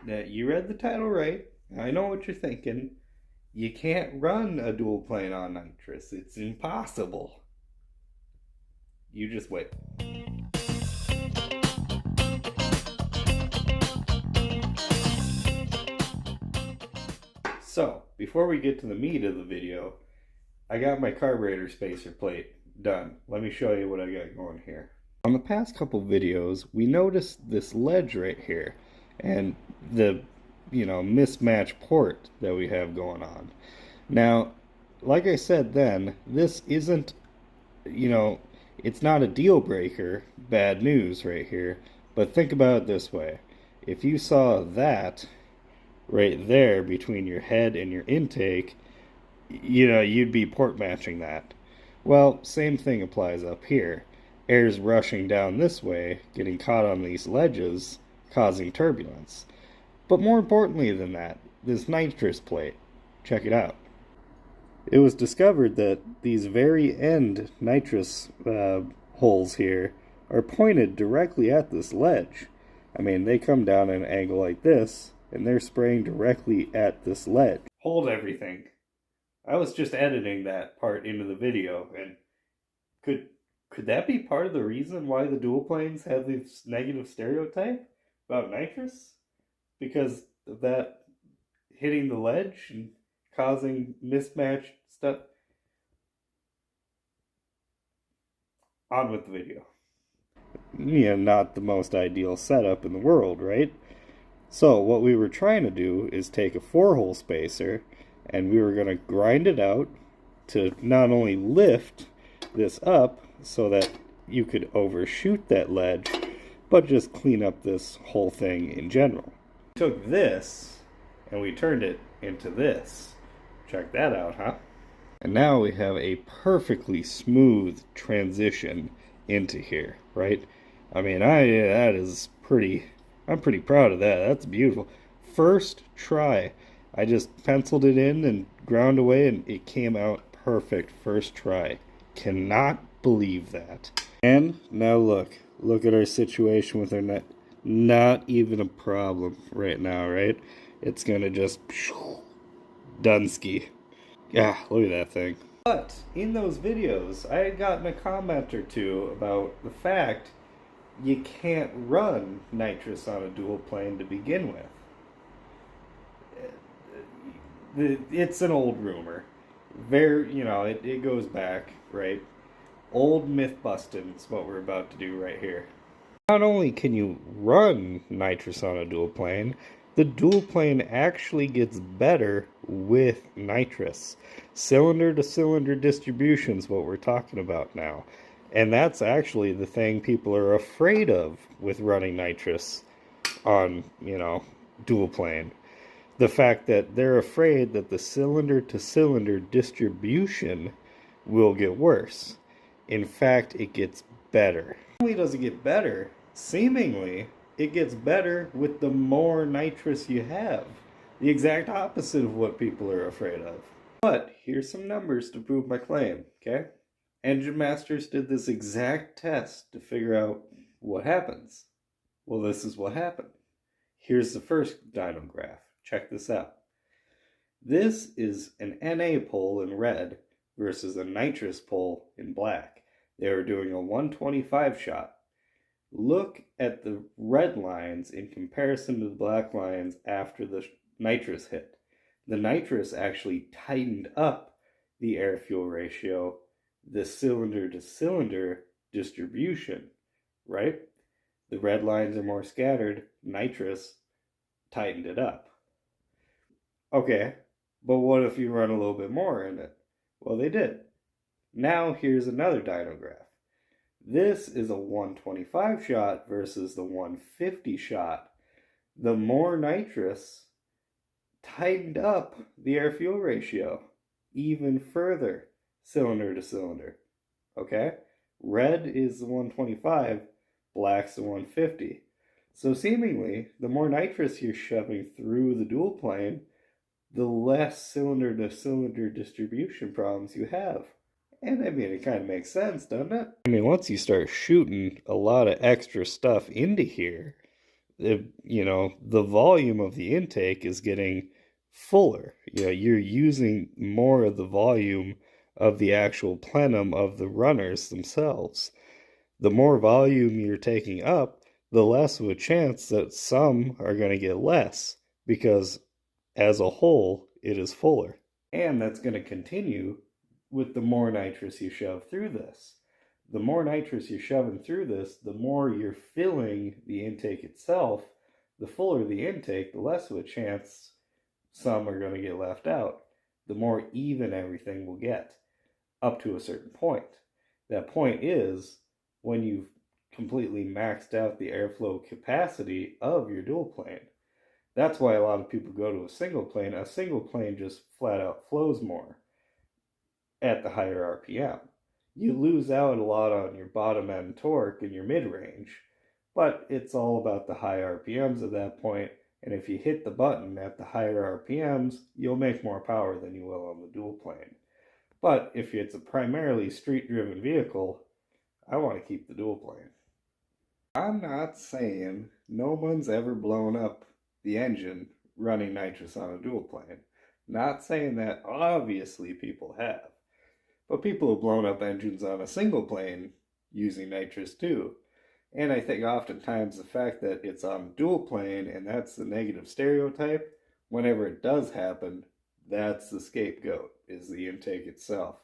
Now, you read the title right. I know what you're thinking. You can't run a dual plane on nitrous. It's impossible. You just wait. So, before we get to the meat of the video, I got my carburetor spacer plate done. Let me show you what I got going here. On the past couple videos, we noticed this ledge right here and the, mismatched port that we have going on. Now, like I said then, this isn't, it's not a deal breaker, bad news right here, but think about it this way. If you saw that right there between your head and your intake, you'd be port matching that. Well, same thing applies up here. Air's rushing down this way, getting caught on these ledges, causing turbulence. But more importantly than that, this nitrous plate. Check it out. It was discovered that these very end nitrous holes here are pointed directly at this ledge. I mean, they come down at an angle like this, and they're spraying directly at this ledge. Hold everything. I was just editing that part into the video, and could that be part of the reason why the dual planes have this negative stereotype about nitrous? Because of that hitting the ledge and causing mismatched stuff? On with the video. Yeah, not the most ideal setup in the world, right? So what we were trying to do is take a 4-hole spacer, and we were going to grind it out to not only lift this up so that you could overshoot that ledge, but just clean up this whole thing in general. We took this and we turned it into this. Check that out, huh? And now we have a perfectly smooth transition into here, right? I mean, I'm pretty proud of that. That's beautiful. First try. I just penciled it in and ground away, and it came out perfect first try. Cannot believe that. And now look at our situation with our net. Not even a problem right now, right? It's gonna just Dunsky. Yeah, look at that thing. But in those videos, I had gotten a comment or two about the fact you can't run nitrous on a dual plane to begin with. It's an old rumor. It goes back, right? Old myth busting is what we're about to do right here. Not only can you run nitrous on a dual plane, the dual plane actually gets better with nitrous. Cylinder to cylinder distribution is what we're talking about now. And that's actually the thing people are afraid of with running nitrous on, dual plane. The fact that they're afraid that the cylinder to cylinder distribution will get worse. In fact, it gets better. Not only does it get better, seemingly, it gets better with the more nitrous you have. The exact opposite of what people are afraid of. But here's some numbers to prove my claim, okay? Engine Masters did this exact test to figure out what happens. Well, this is what happened. Here's the first dyno graph. Check this out. This is an Na pole in red versus a nitrous pole in black. They were doing a 125 shot. Look at the red lines in comparison to the black lines after the nitrous hit. The nitrous actually tightened up the air-fuel ratio, the cylinder-to-cylinder distribution, right? The red lines are more scattered. Nitrous tightened it up. Okay, but what if you run a little bit more in it? Well, they did. Now here's another dyno graph. This is a 125 shot versus the 150 shot. The more nitrous tightened up the air-fuel ratio even further, cylinder to cylinder. Okay? Red is the 125, black's the 150. So seemingly, the more nitrous you're shoving through the dual plane, the less cylinder to cylinder distribution problems you have. And I mean, it kind of makes sense, doesn't it? I mean, once you start shooting a lot of extra stuff into here, the volume of the intake is getting fuller. You're using more of the volume of the actual plenum of the runners themselves. The more volume you're taking up, the less of a chance that some are going to get less, because as a whole, it is fuller. And that's going to continue with the more nitrous you shove through this. The more nitrous you're shoving through this, the more you're filling the intake itself. The fuller the intake, the less of a chance some are going to get left out. The more even everything will get, up to a certain point. That point is when you've completely maxed out the airflow capacity of your dual plane. That's why a lot of people go to a single plane. A single plane just flat out flows more at the higher RPM. You lose out a lot on your bottom end torque and your mid-range, but it's all about the high RPMs at that point, and if you hit the button at the higher RPMs, you'll make more power than you will on the dual plane. But if it's a primarily street-driven vehicle, I want to keep the dual plane. I'm not saying no one's ever blown up the engine running nitrous on a dual plane. Not saying that, obviously people have. But people have blown up engines on a single plane using nitrous too. And I think oftentimes the fact that it's on a dual plane and that's the negative stereotype, whenever it does happen, that's the scapegoat, is the intake itself.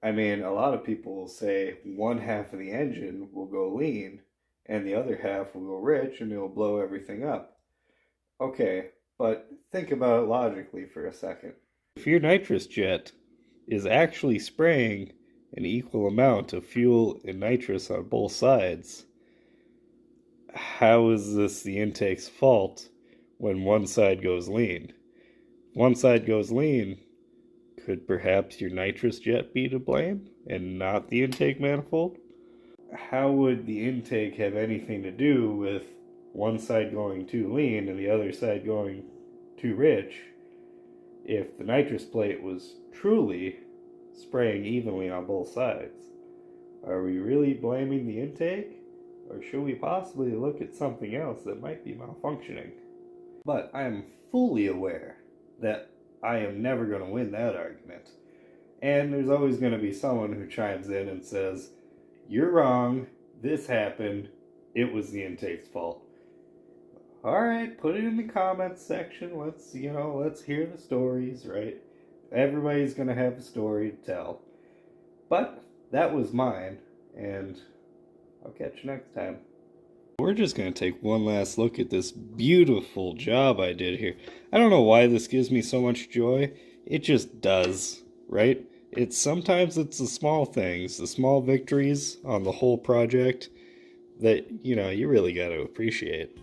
I mean, a lot of people will say one half of the engine will go lean and the other half will go rich and it'll blow everything up. Okay, but think about it logically for a second. If your nitrous jet is actually spraying an equal amount of fuel and nitrous on both sides, how is this the intake's fault when one side goes lean? One side goes lean, could perhaps your nitrous jet be to blame and not the intake manifold? How would the intake have anything to do with one side going too lean and the other side going too rich if the nitrous plate was truly spraying evenly on both sides? Are we really blaming the intake? Or should we possibly look at something else that might be malfunctioning? But I am fully aware that I am never going to win that argument. And there's always going to be someone who chimes in and says, "You're wrong, this happened, it was the intake's fault." Alright, put it in the comments section. Let's hear the stories, right? Everybody's going to have a story to tell. But that was mine, and I'll catch you next time. We're just going to take one last look at this beautiful job I did here. I don't know why this gives me so much joy. It just does, right? Sometimes it's the small things, the small victories on the whole project that, you really got to appreciate.